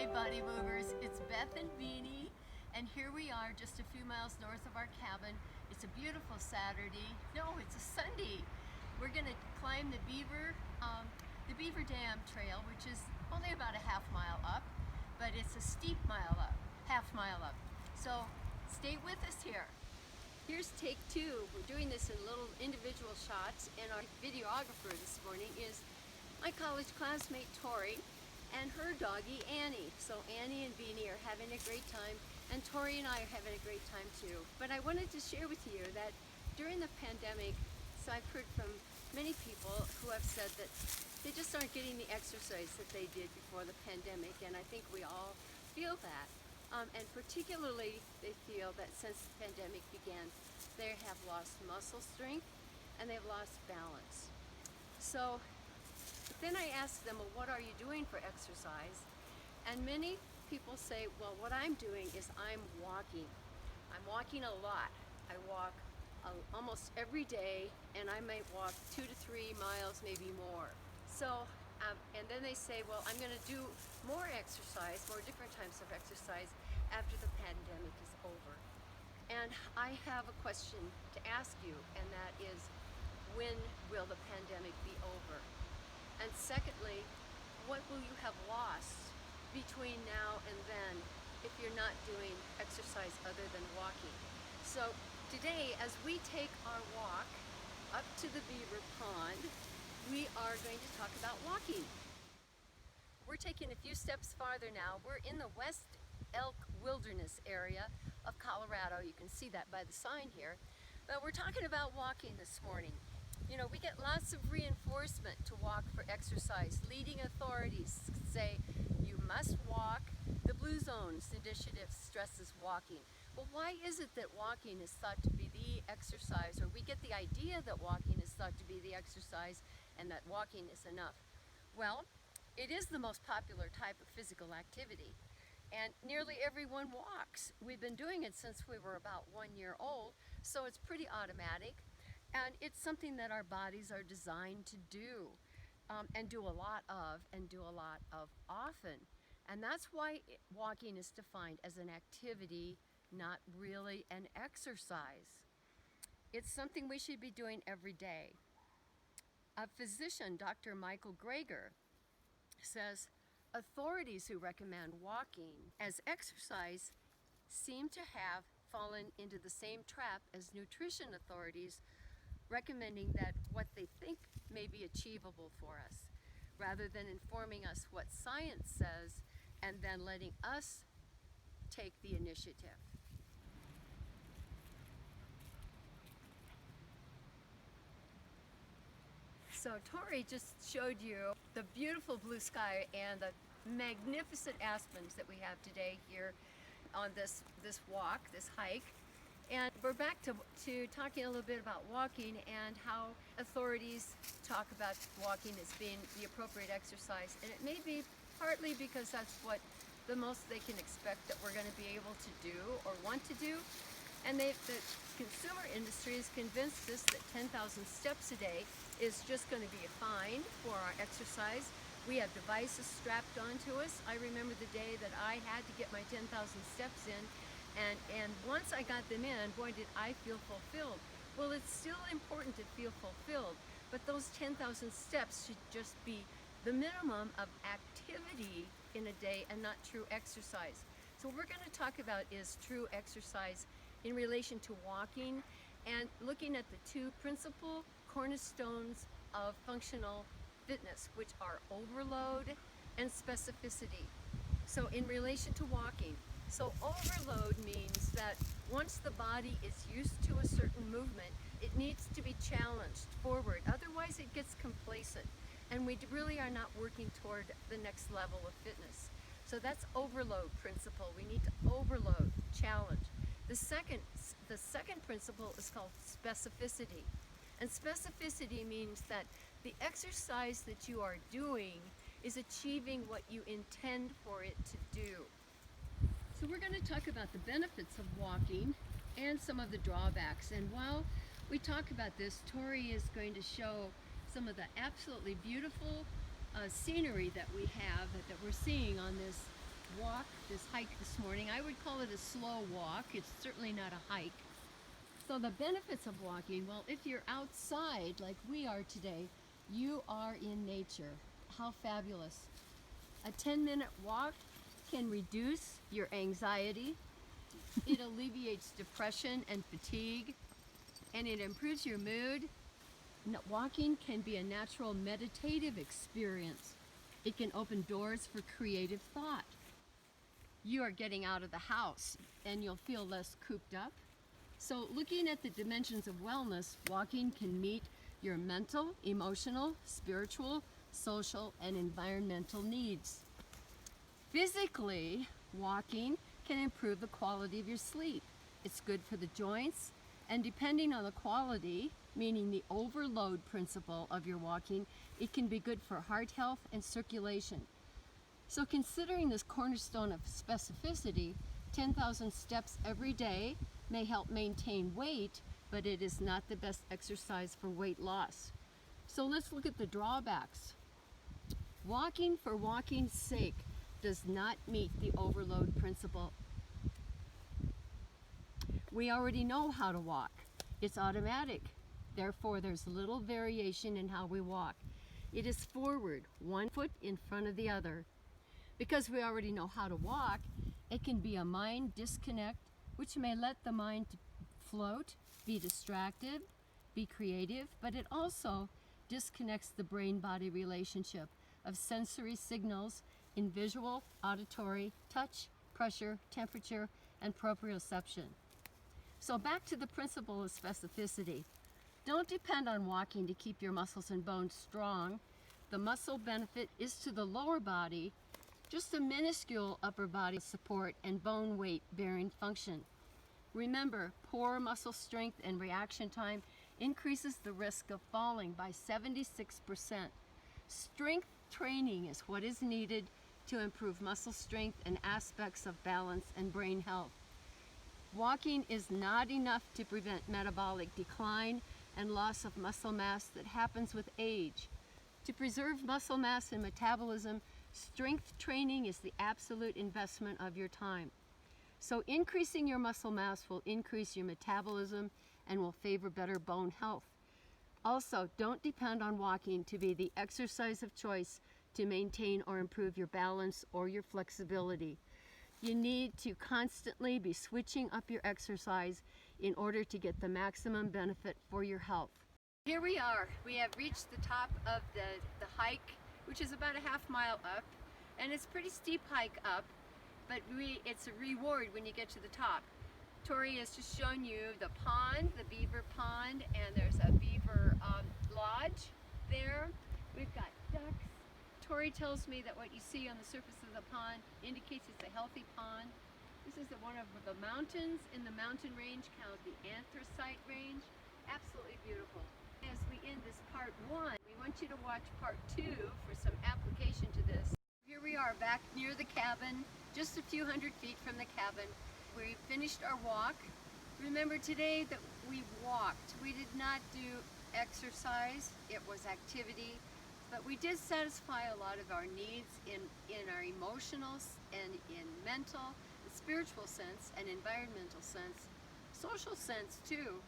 Hi Body Movers, it's Beth and Beanie, and here we are just a few miles north of our cabin. It's a beautiful Saturday. No, it's a Sunday. We're gonna climb the Beaver Dam Trail, which is only about a half mile up, but it's a steep half mile up. So stay with us here. Here's take two. We're doing this in little individual shots, and our videographer this morning is my college classmate Tory and her doggie Annie. So Annie and Beanie are having a great time, and Tory and I are having a great time too. But I wanted to share with you that during the pandemic, so I've heard from many people who have said that they just aren't getting the exercise that they did before the pandemic, and I think we all feel that. And particularly they feel that since the pandemic began, they have lost muscle strength and they've lost balance. So then I asked them, well, what are you doing for exercise? And many people say, well, what I'm doing is I'm walking. I'm walking a lot. I walk almost every day, and I might walk 2 to 3 miles, maybe more. So, and then they say, well, I'm gonna do more exercise, more different types of exercise after the pandemic is over. And I have a question to ask you, and that is, when will the pandemic be over? And secondly, what will you have lost between now and then if you're not doing exercise other than walking? So today, as we take our walk up to the beaver pond, we are going to talk about walking. We're taking a few steps farther now. We're in the West Elk Wilderness area of Colorado. You can see that by the sign here. But we're talking about walking this morning. You know, we get lots of reinforcement to walk for exercise. Leading authorities say you must walk. The Blue Zones Initiative stresses walking. Well, why is it that walking is thought to be the exercise, or we get the idea that walking is thought to be the exercise and that walking is enough? Well, it is the most popular type of physical activity, and nearly everyone walks. We've been doing it since we were about 1 year old, so it's pretty automatic. And it's something that our bodies are designed to do, and do a lot of often. And that's why walking is defined as an activity, not really an exercise. It's something we should be doing every day. A physician, Dr. Michael Greger, says authorities who recommend walking as exercise seem to have fallen into the same trap as nutrition authorities recommending that what they think may be achievable for us, rather than informing us what science says and then letting us take the initiative. So Tory just showed you the beautiful blue sky and the magnificent aspens that we have today here on this walk, this hike. And we're back to talking a little bit about walking and how authorities talk about walking as being the appropriate exercise. And it may be partly because that's what the most they can expect that we're going to be able to do or want to do. And the consumer industry has convinced us that 10,000 steps a day is just going to be fine for our exercise. We have devices strapped onto us. I remember the day that I had to get my 10,000 steps in. And once I got them in, boy, did I feel fulfilled. Well, it's still important to feel fulfilled, but those 10,000 steps should just be the minimum of activity in a day and not true exercise. So what we're going to talk about is true exercise in relation to walking and looking at the two principal cornerstones of functional fitness, which are overload and specificity. So in relation to walking, so overload means that once the body is used to a certain movement, it needs to be challenged forward. Otherwise it gets complacent, and we really are not working toward the next level of fitness. So that's overload principle. We need to overload, challenge. The second principle is called specificity. And specificity means that the exercise that you are doing is achieving what you intend for it to do. So we're going to talk about the benefits of walking and some of the drawbacks. And while we talk about this, Tory is going to show some of the absolutely beautiful scenery that we have, that we're seeing on this walk, this hike this morning. I would call it a slow walk. It's certainly not a hike. So the benefits of walking, well, if you're outside like we are today, you are in nature. How fabulous. A 10-minute walk can reduce your anxiety. It alleviates depression and fatigue, and it improves your mood. Walking can be a natural meditative experience. It can open doors for creative thought. You are getting out of the house and you'll feel less cooped up. So looking at the dimensions of wellness, walking can meet your mental, emotional, spiritual, social, and environmental needs. Physically, walking can improve the quality of your sleep. It's good for the joints, and depending on the quality, meaning the overload principle of your walking, it can be good for heart health and circulation. So considering this cornerstone of specificity, 10,000 steps every day may help maintain weight, but it is not the best exercise for weight loss. So let's look at the drawbacks. Walking for walking's sake does not meet the overload principle. We already know how to walk. It's automatic. Therefore, there's little variation in how we walk. It is forward, one foot in front of the other. Because we already know how to walk, it can be a mind disconnect, which may let the mind float, be distracted, be creative, but it also disconnects the brain-body relationship of sensory signals in visual, auditory, touch, pressure, temperature, and proprioception. So back to the principle of specificity. Don't depend on walking to keep your muscles and bones strong. The muscle benefit is to the lower body, just a minuscule upper body support and bone weight bearing function. Remember, poor muscle strength and reaction time increases the risk of falling by 76%. Strength training is what is needed to improve muscle strength and aspects of balance and brain health. Walking is not enough to prevent metabolic decline and loss of muscle mass that happens with age. To preserve muscle mass and metabolism, strength training is the absolute investment of your time. So increasing your muscle mass will increase your metabolism and will favor better bone health. Also, don't depend on walking to be the exercise of choice to maintain or improve your balance or your flexibility. You need to constantly be switching up your exercise in order to get the maximum benefit for your health. Here we are. We have reached the top of the hike, which is about a half mile up, and it's a pretty steep hike up, but it's a reward when you get to the top. Tory has just shown you the pond, the beaver pond, and there's a beaver lodge there. We've got ducks. Tory tells me that what you see on the surface of the pond indicates it's a healthy pond. This is one of the mountains in the mountain range called the Anthracite Range. Absolutely beautiful. As we end this part 1, we want you to watch part 2 for some application to this. Here we are back near the cabin, just a few hundred feet from the cabin. We finished our walk. Remember today that we walked. We did not do exercise. It was activity. But we did satisfy a lot of our needs in our emotional and in mental, spiritual sense and environmental sense, social sense too,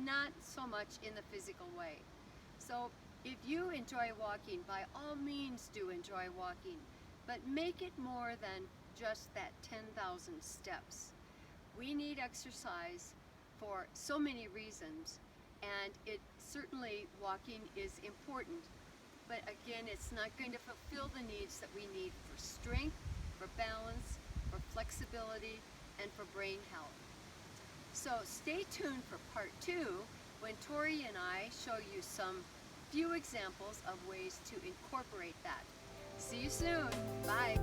not so much in the physical way. So if you enjoy walking, by all means do enjoy walking, but make it more than just that 10,000 steps. We need exercise for so many reasons, and certainly walking is important. But again, it's not going to fulfill the needs that we need for strength, for balance, for flexibility, and for brain health. So stay tuned for part 2 when Tory and I show you some few examples of ways to incorporate that. See you soon. Bye.